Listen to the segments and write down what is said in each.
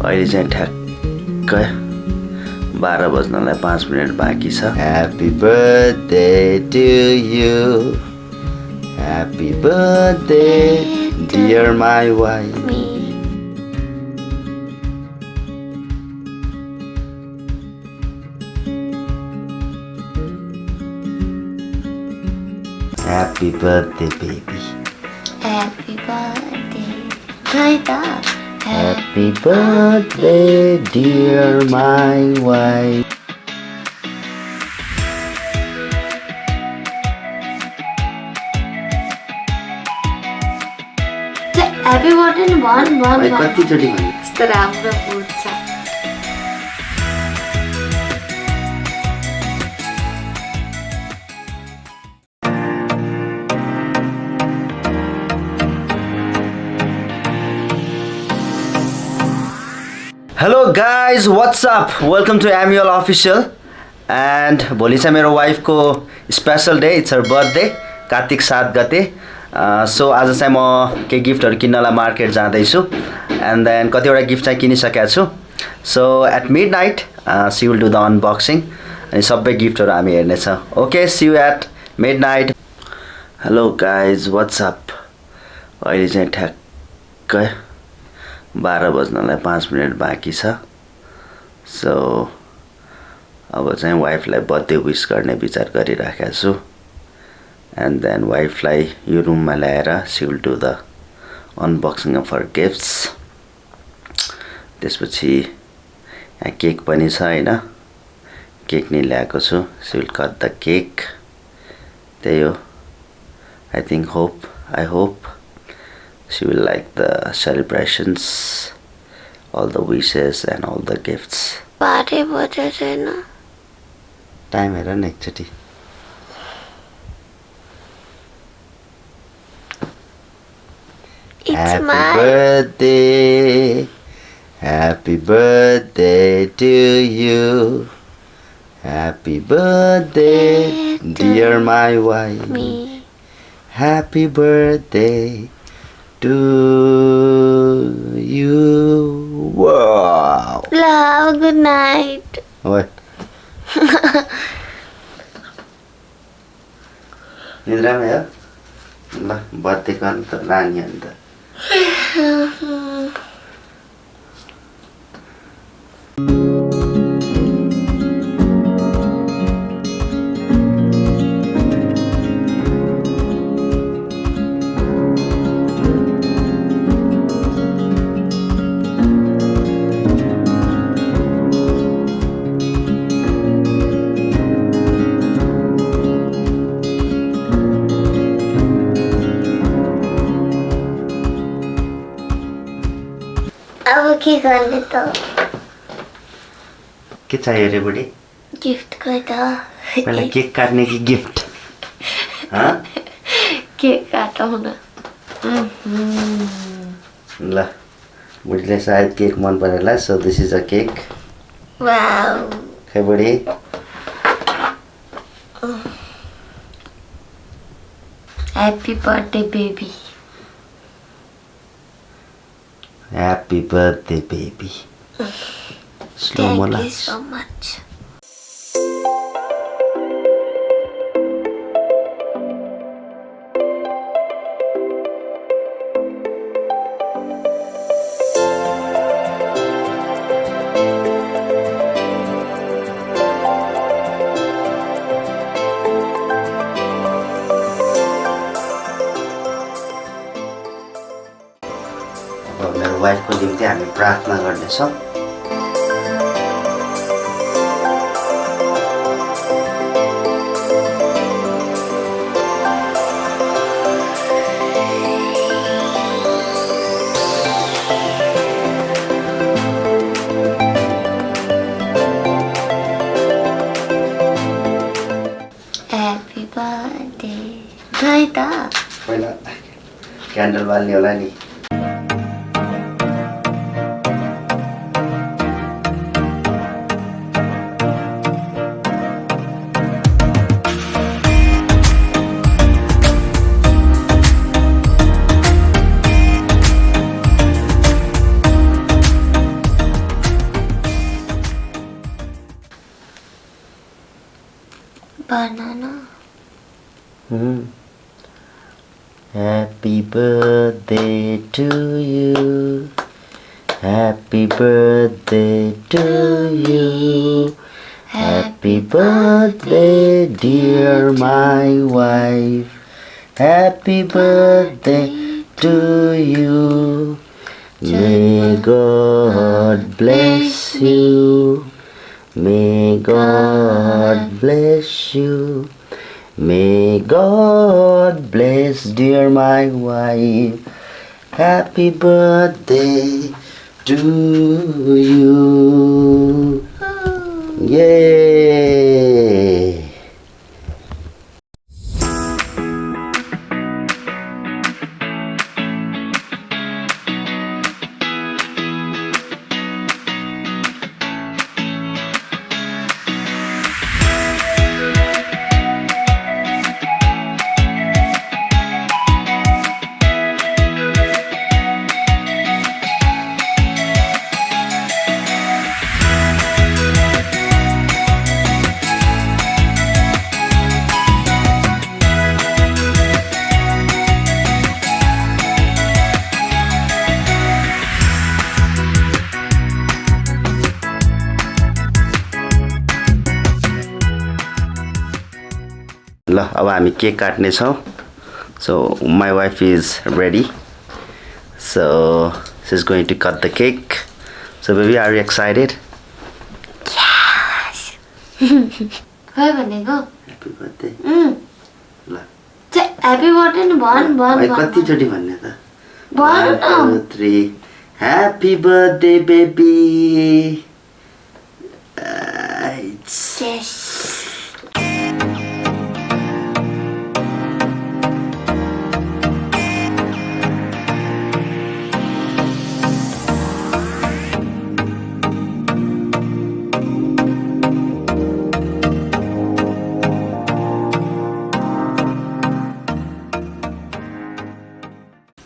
अहिले चाहिँ ठ्याक्कै 12 बज्नलाई 5 मिनट बाँकी छ। Happy birthday to you, happy birthday dear my wife. Happy birthday, baby. Happy birthday. Raita. Happy birthday, dear my wife. Happy birthday one. कतिचोटि भन्नु? यस्तो राम्रो बुढ छ। Hello guys, what's up? Welcome to Amiel Official. And भोलि चाहिँ मेरो वाइफको special day, it's her birthday, Kartik 7 गते। सो आज चाहिँ म केही गिफ्टहरू किन्नलाई मार्केट जाँदैछु एन्ड देन कतिवटा गिफ्ट चाहिँ किनिसकेको छु। So at midnight she will do the unboxing अनि सबै गिफ्टहरू हामी हेर्नेछौँ। Okay, see you at midnight. Hello guys, what's up? अहिले चाहिँ ठ्याक्कै 12 बज्नलाई 5 मिनट बाँकी छ। सो अब चाहिँ वाइफलाई बर्थडे विस गर्ने विचार गरिराखेको छु एन्ड देन वाइफलाई यो रुममा ल्याएर she will do the unboxing of her gifts. त्यसपछि यहाँ केक पनि छ होइन, केक नि ल्याएको छु। She will cut the cake. त्यही हो, I hope she will like the celebrations, all the wishes and all the gifts. Party बजे छैन। टाइम हेर न एकचोटि। Happy birthday, happy birthday to you, happy birthday dear my wife. Happy birthday to you. Wow. Love, good night. What? निद्रामा हो? ल बत्तीको अन्त नानी अन्त। अब के गर्ने त? के चाहियो रे बुढी? गिफ्ट खोइ त। पहिला केक काट्ने कि गिफ्ट? केक काटौँ न। ल बुढीले सायद केक मन पऱ्यो होला। So this is a cake. Wow. खै बुढी? Happy birthday baby. Happy birthday baby. Slow mo Thank lang. you so much. मेरो वाइफको निम्ति हामी प्रार्थना गर्नेछौँ। Happy birthday. खै त? पहिला क्यान्डल बाल्ने होला नि। banana. Happy birthday to you. Happy birthday to you. Happy birthday, dear my wife. Happy birthday to you. May God bless you. May God bless you. May God bless dear my wife. Happy birthday to you. Yay! ल अब हामी cake काट्ने छौं so my wife is ready so she is going to cut the cake so baby are you excited Yes. खै भनेको happy birthday ल happy birthday नि भन कतिचोटि भन्ने त भन 1 2 3 ह्यापी बर्थडे बेबी Yes.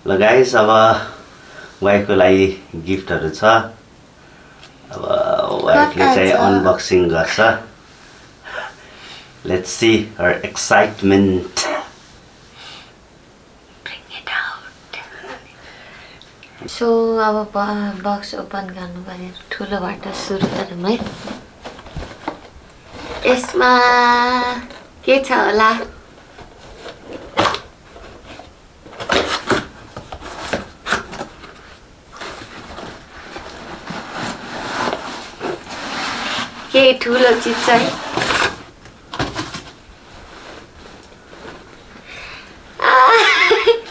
ल गाइस अब वाइफको लागि गिफ्टहरू छ अब वाइफले चाहिँ अनबक्सिङ गर्छ let's see her excitement Bring it out. So अब बक्स ओपन गर्नु पर्यो ठुलोबाट सुरु गरौँ है यसमा के छ होला केही ठुलो चिज चाहिँ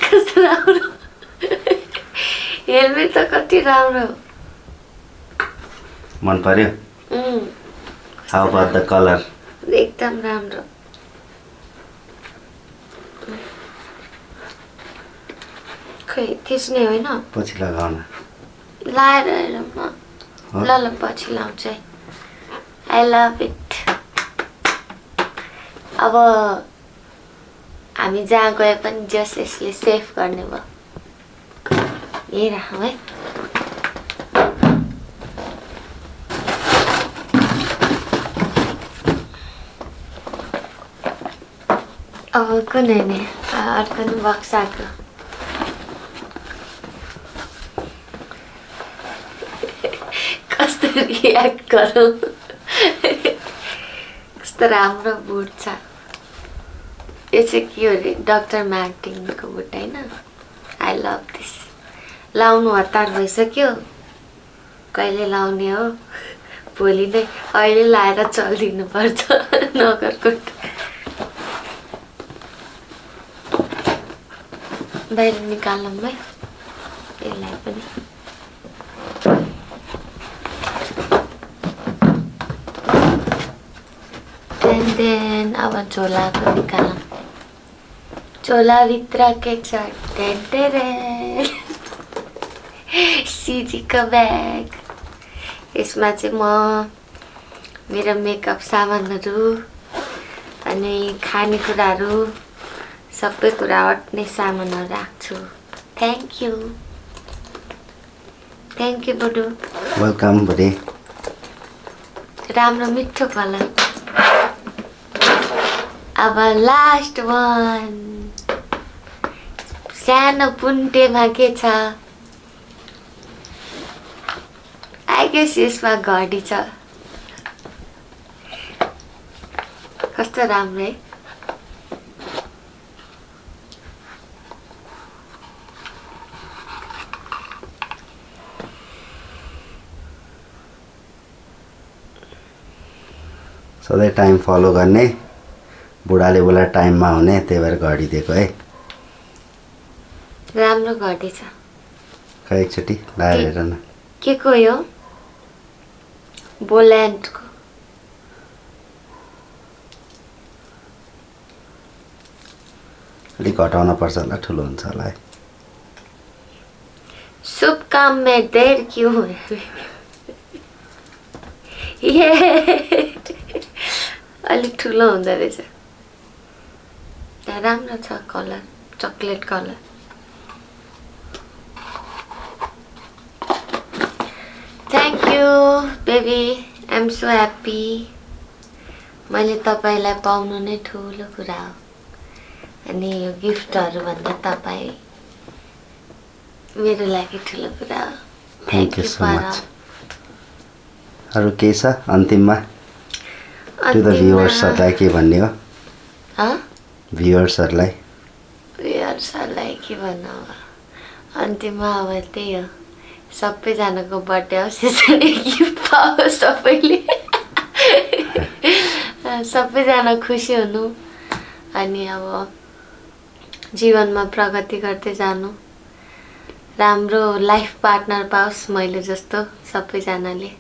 कस्तो राम्रो हेलमेट त कति राम्रो मन पर्यो हाउ अबाउट द कलर एकदम राम्रो खै थिच्ने होइन पछि लगाउन लाएर हेरौँ न ल पछि लाउँछ है आई लभ इट अब हामी जहाँ गए पनि जस यसले सेभ गर्ने भयो यही राखौँ है अब कुन हेर्ने अर्को नि बक्साको कस्तो रियाक्ट गरौँ कस्तो राम्रो बुट छ यो चाहिँ के हो अरे डक्टर मार्टिनको बुट होइन आई लभ दिस लाउनु हतार भइसक्यो कहिले लाउने हो भोलि नै अहिले लाएर चलिदिनु पर्छ नगरकोट बाहिर निकालौँ है यसलाई पनि देन अब झोलाको निकालौँ झोलाभित्र के छ सिजीको ब्याग यसमा चाहिँ म मेरो मेकअप सामानहरू अनि खानेकुराहरू सबै कुरा अट्ने सामानहरू राख्छु थ्याङ्क यू बुडु वेलकम बुढी राम्रो मिठो कलर अब लास्ट वान सानो पुन्टेमा के छ आई गेस यसमा घडी छ कस्तो राम्रो है सधैँ टाइम फलो गर्ने बुढाले बोला टाइममा हुने त्यही भएर घडी दिएको है राम्रो घडी छ खै एकचोटि लाएर हेर न के को यो बोल्यान्डको अलिक घटाउन पर्छ होला ठुलो हुन्छ होला है शुभ काम में देर क्यों ये अलिक ठुलो हुँदो रहेछ राम्रो छ colour chocolate colour thank you baby I am so happy मैले तपाईँलाई पाउनु नै ठुलो कुरा हो अनि यो गिफ्टहरू भन्दा तपाईँ मेरो लागि ठुलो कुरा हो थ्याङ्क यू सो मच अरू केही छ अन्तिममा टु द भ्युअर्सहरूलाई के भन्ने हो भ्युअर्सहरूलाई के भन्नु अब अन्तिममा अब त्यही हो सबैजनाको बर्थडे होस् यसरी गिफ्ट पाओस् सबैले सबैजना खुसी हुनु अनि अब जीवनमा प्रगति गर्दै जानु राम्रो लाइफ पार्टनर पाओस् मैले जस्तो सबैजनाले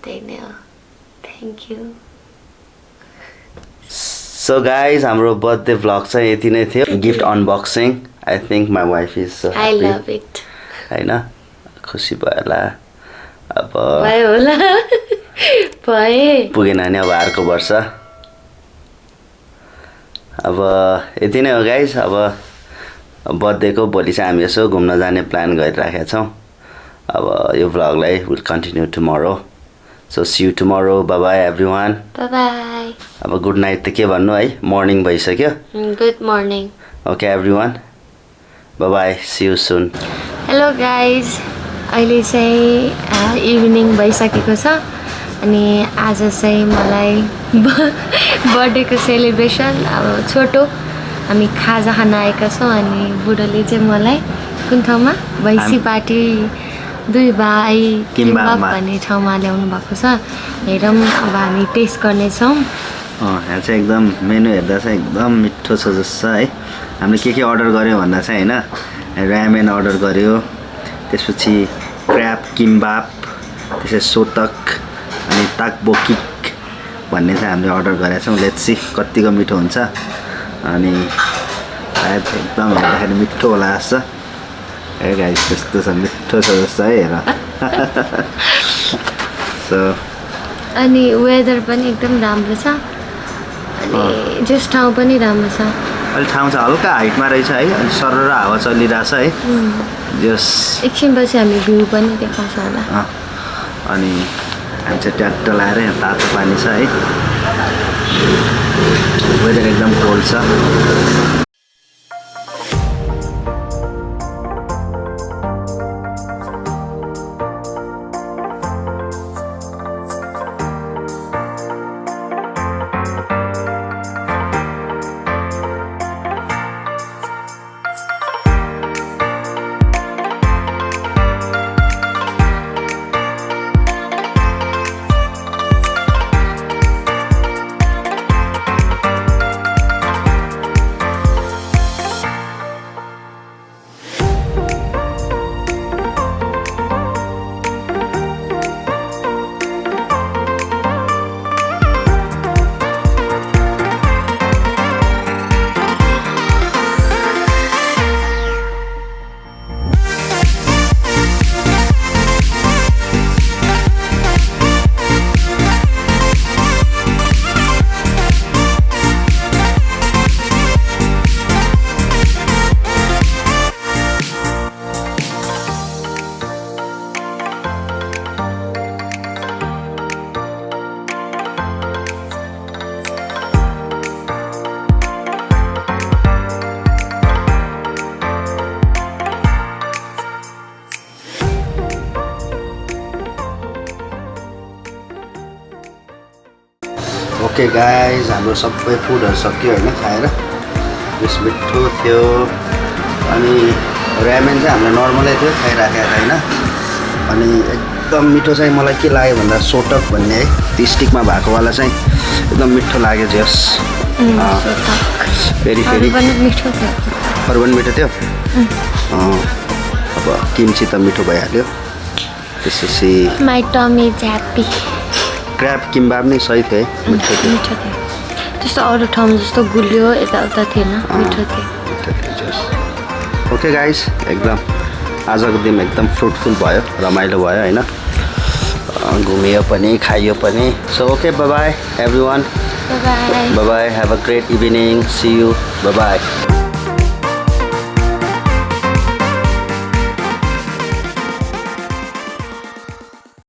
त्यही नै हो थ्याङ्क यू सो गाइज हाम्रो बर्थडे भ्लग चाहिँ यति नै थियो gift unboxing I think my wife is I love it होइन खुसी भयो होला अब भयो होला भए पुगेन नि अब अर्को वर्ष अब यति नै हो गाइज अब बर्थडेको भोलि चाहिँ हामी यसो घुम्न जाने प्लान गरिराखेका छौँ अब यो भ्लगलाई will continue tomorrow so see you tomorrow bye bye every bye अब गुड नाइट त के भन्नु है मर्निङ भइसक्यो good morning okay everyone bye see you soon hello guys अहिले चाहिँ इभिनिङ भइसकेको छ अनि आज चाहिँ मलाई बर्थडेको सेलिब्रेसन अब छोटो हामी खाजा खान आएका छौँ अनि बुढोले चाहिँ मलाई कुन ठाउँमा भैँसी पार्टी दुई भाइ किम्बाप भन्ने ठाउँमा ल्याउनु भएको छ हेरौँ अब हामी टेस्ट गर्नेछौँ यहाँ चाहिँ एकदम मेनु हेर्दा चाहिँ एकदम मिठो छ जस्तो है हामीले के अर्डर गऱ्यौँ भन्दा चाहिँ होइन ऱ्यामेन अर्डर गऱ्यो त्यसपछि क्र्याब किम्बाप त्यसपछि सोतक अनि ताकबोकिक भन्ने चाहिँ हामीले अर्डर गरेका छौँ लेट्स सी कतिको मिठो हुन्छ अनि सायद एकदम हेर्दाखेरि मिठो होला जस्तो ए गाइस त्यस्तो छ मिठो छ जस्तो है हेर सो अनि वेदर पनि एकदम राम्रो छ अनि जस ठाउँ पनि राम्रो छ अहिले ठाउँ चाहिँ हल्का हाइटमा रहेछ है अनि सरर हावा चलिरहेछ है जस एकछिनपछि हामी भ्यू पनि देखाउँछौँ होला अनि हामी चाहिँ ट्याक्टर लगाएर यहाँ तातो पानी छ है वेदर एकदम कोल्ड छ ओके गाइज हाम्रो सबै फुडहरू सक्यो होइन खाएर बेस मिठो थियो अनि ऱ्यामेन चाहिँ हाम्रो नर्मलै थियो खाइराखेको होइन अनि एकदम मिठो चाहिँ मलाई के लाग्यो भन्दा सोटक भन्ने है त्यो स्टिकमा भएकोवाला चाहिँ एकदम मिठो लाग्यो जस फेरि फेरि अरू पनि मिठो थियो अब किम्ची त मिठो भइहाल्यो त्यसपछि माई टमी इज ह्याप्पी क्र्याब किम्बाब नै सही थियो है मिठो थियो त्यस्तो अरू ठाउँ जस्तो गुलियो यताउता थिएन मिठो थियो ओके गाइस एकदम आजको दिन एकदम फ्रुटफुल भयो रमाइलो भयो होइन घुमियो पनि खाइयो पनि so okay bye bye everyone bye bye bye have a great evening see you bye by